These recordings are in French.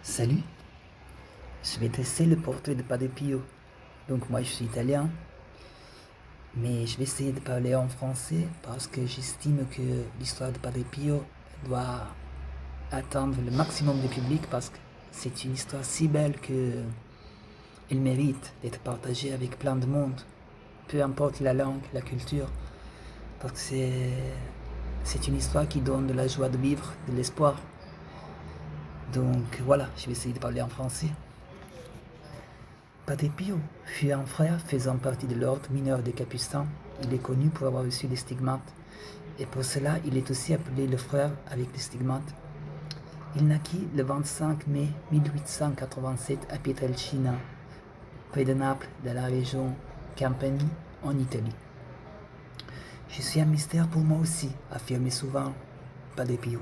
Salut, je vais dresser le portrait de Padre Pio. Donc moi je suis italien, mais je vais essayer de parler en français parce que j'estime que l'histoire de Padre Pio doit atteindre le maximum de public parce que c'est une histoire si belle que elle mérite d'être partagée avec plein de monde, peu importe la langue, la culture, parce que c'est une histoire qui donne de la joie de vivre, de l'espoir. Donc voilà, je vais essayer de parler en français. Padre Pio fut un frère faisant partie de l'ordre mineur des Capucins. Il est connu pour avoir reçu les stigmates, et pour cela il est aussi appelé le frère avec les stigmates. Il naquit le 25 mai 1887 à Pietrelcina, près de Naples, dans la région Campanie, en Italie. Je suis un mystère pour moi aussi, affirmait souvent Padre Pio.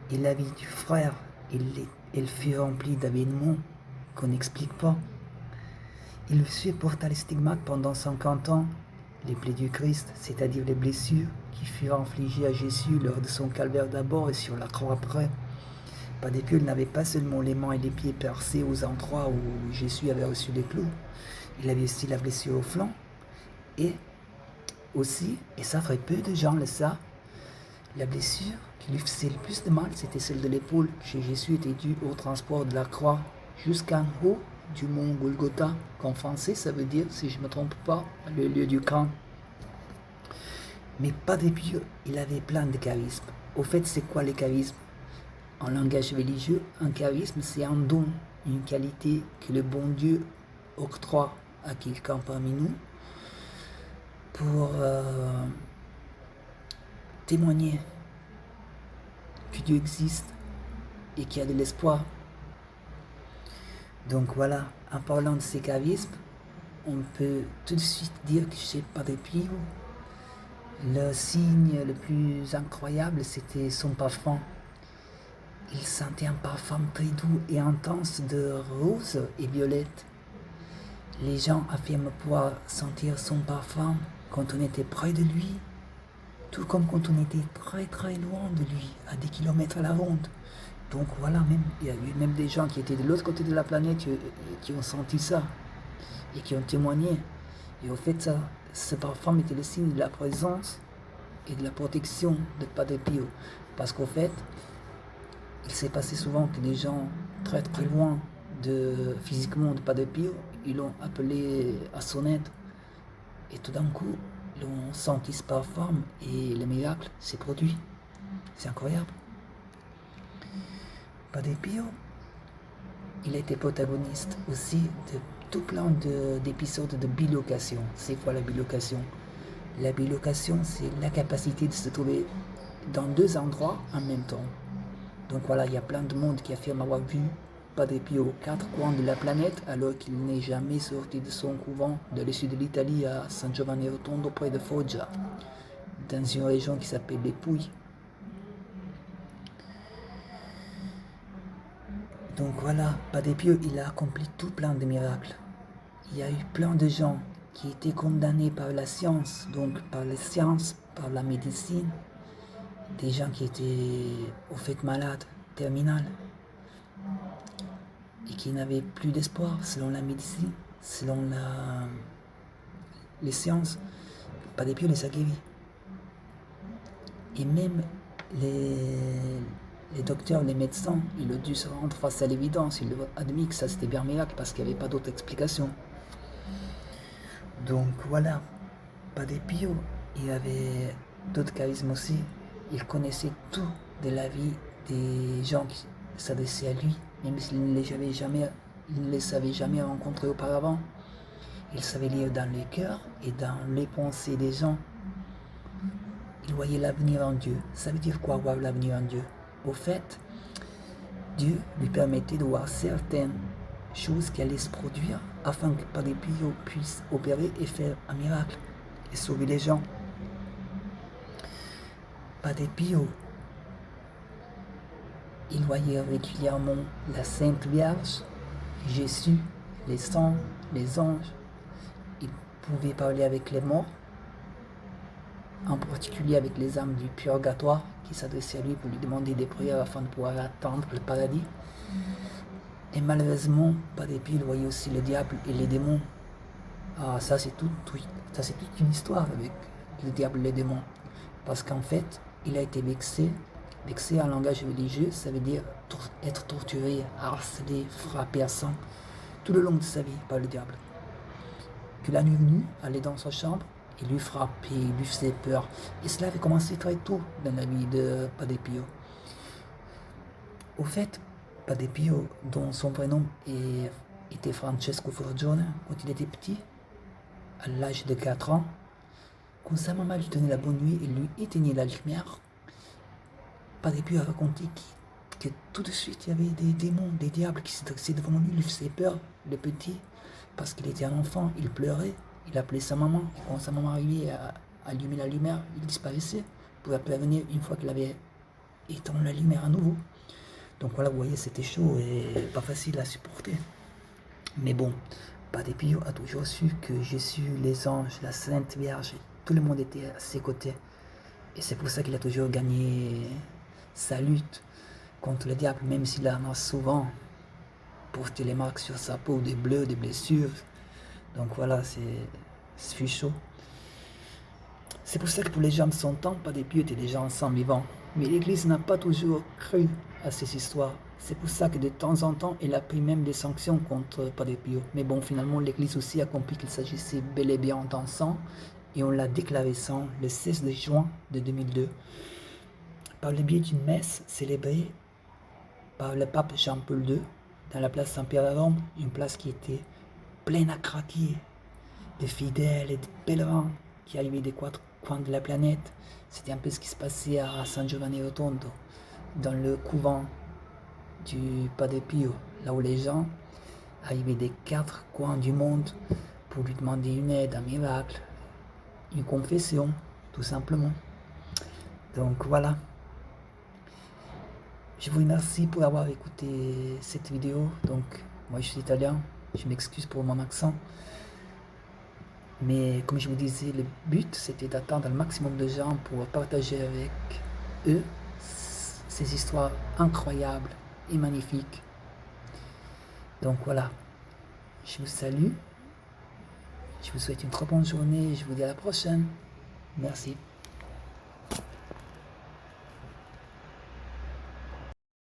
Et la vie du frère, elle fut remplie d'événements qu'on n'explique pas. Il supporta les stigmates pendant 50 ans, les plaies du Christ, c'est-à-dire les blessures qui furent infligées à Jésus lors de son calvaire d'abord et sur la croix après. Padre Pio n'avait pas seulement les mains et les pieds percés aux endroits où Jésus avait reçu les clous, il avait aussi la blessure au flanc, et aussi, et ça ferait peu de gens le savent, la blessure qui lui faisait le plus de mal, c'était celle de l'épaule, chez Jésus était due au transport de la croix jusqu'en haut du mont Golgotha, qu'en français ça veut dire, si je ne me trompe pas, le lieu du camp. Mais Padre Pio, il avait plein de charisme. Au fait, c'est quoi le charisme? En langage religieux, un charisme, c'est un don, une qualité que le bon Dieu octroie à quelqu'un parmi nous pour témoigner que Dieu existe et qu'il y a de l'espoir. Donc voilà, en parlant de ces charismes, on peut tout de suite dire que chez Padre Pio, le signe le plus incroyable, c'était son parfum. Il sentait un parfum très doux et intense de rose et violette. Les gens affirment pouvoir sentir son parfum quand on était près de lui, tout comme quand on était très très loin de lui, à des kilomètres à la ronde. Donc voilà, même, il y a eu même des gens qui étaient de l'autre côté de la planète qui ont senti ça et qui ont témoigné. Et au fait, ce parfum était le signe de la présence et de la protection de Padre Pio. Parce qu'au fait, il s'est passé souvent que des gens très très loin physiquement de Padre Pio, ils l'ont appelé à son aide. Et tout d'un coup, ils ont senti ce parfum et le miracle s'est produit. C'est incroyable. Padre Pio, il était protagoniste aussi de tout plein d'épisodes de bilocation. C'est quoi la bilocation? La bilocation, c'est la capacité de se trouver dans deux endroits en même temps. Donc voilà, il y a plein de monde qui affirme avoir vu Padre Pio aux quatre coins de la planète alors qu'il n'est jamais sorti de son couvent de l'est de l'Italie à San Giovanni Rotondo près de Foggia, dans une région qui s'appelle les Pouilles. Donc voilà, Padre Pio, il a accompli tout plein de miracles. Il y a eu plein de gens qui étaient condamnés par la science, donc par les sciences, par la médecine, des gens qui étaient au fait malades, terminales, et qui n'avaient plus d'espoir selon la médecine, selon les sciences. Padre Pio les a guéris. Et même les docteurs, les médecins, ils ont dû se rendre face à l'évidence. Ils ont admis que ça c'était bien miracle parce qu'il n'y avait pas d'autre explication. Donc voilà, Padre Pio, il avait d'autres charismes aussi. Il connaissait tout de la vie des gens qui s'adressaient à lui, même s'il ne les avait jamais rencontrés auparavant. Il savait lire dans les cœurs et dans les pensées des gens. Il voyait l'avenir en Dieu. Ça veut dire quoi, voir l'avenir en Dieu? Au fait, Dieu lui permettait de voir certaines choses qui allaient se produire afin que Padre Pio puisse opérer et faire un miracle et sauver les gens. Padre Pio, il voyait régulièrement la Sainte Vierge, Jésus, les saints, les anges. Il pouvait parler avec les morts, en particulier avec les âmes du purgatoire qui s'adressaient à lui pour lui demander des prières afin de pouvoir atteindre le paradis. Et malheureusement, Padre Pio voyait aussi le diable et les démons. Ah, ça c'est toute une histoire avec le diable et les démons. Parce qu'en fait, il a été vexé. Vexé en langage religieux, ça veut dire être torturé, harcelé, frappé à sang, tout le long de sa vie par le diable. Que la nuit venue, aller dans sa chambre, il lui frappait, il lui faisait peur. Et cela avait commencé très tôt dans la vie de Padre Pio. Au fait, Padre Pio, dont son prénom était Francesco Forgione, quand il était petit, à l'âge de 4 ans, quand sa maman lui donnait la bonne nuit et lui éteignait la lumière, Padre Pio a raconté que tout de suite il y avait des démons, des diables qui se dressaient devant lui, lui faisaient peur, le petit, parce qu'il était un enfant, il pleurait, il appelait sa maman, et quand sa maman arrivait à allumer la lumière, il disparaissait, pour après revenir une fois qu'il avait éteint la lumière à nouveau. Donc voilà, vous voyez, c'était chaud et pas facile à supporter. Mais bon, Padre Pio a toujours su que Jésus, les anges, la Sainte Vierge, tout le monde était à ses côtés. Et c'est pour ça qu'il a toujours gagné sa lutte contre le diable, même s'il en a souvent porté les marques sur sa peau, des bleus, des blessures. Donc voilà, c'est chaud. C'est pour ça que pour les gens de son temps, Padre Pio étaient des gens sans vivants. Mais l'Église n'a pas toujours cru à ces histoires. C'est pour ça que de temps en temps, elle a pris même des sanctions contre Padre Pio. Mais bon, finalement, l'Église aussi a compris qu'il s'agissait bel et bien d'un sang, et on l'a déclaré saint le 16 juin de 2002, par le biais d'une messe célébrée par le pape Jean-Paul II, dans la place Saint-Pierre à Rome, une place qui était pleine à craquer de fidèles et de pèlerins qui arrivaient des 4 coins de la planète. C'était un peu ce qui se passait à San Giovanni Rotondo, dans le couvent du Padre Pio, là où les gens arrivaient des 4 coins du monde pour lui demander une aide, un miracle, une confession, tout simplement. Donc voilà. Je vous remercie pour avoir écouté cette vidéo. Donc, moi je suis italien, je m'excuse pour mon accent. Mais comme je vous disais, le but c'était d'attendre le maximum de gens pour partager avec eux ces histoires incroyables et magnifiques. Donc voilà, je vous salue, je vous souhaite une très bonne journée et je vous dis à la prochaine. Merci.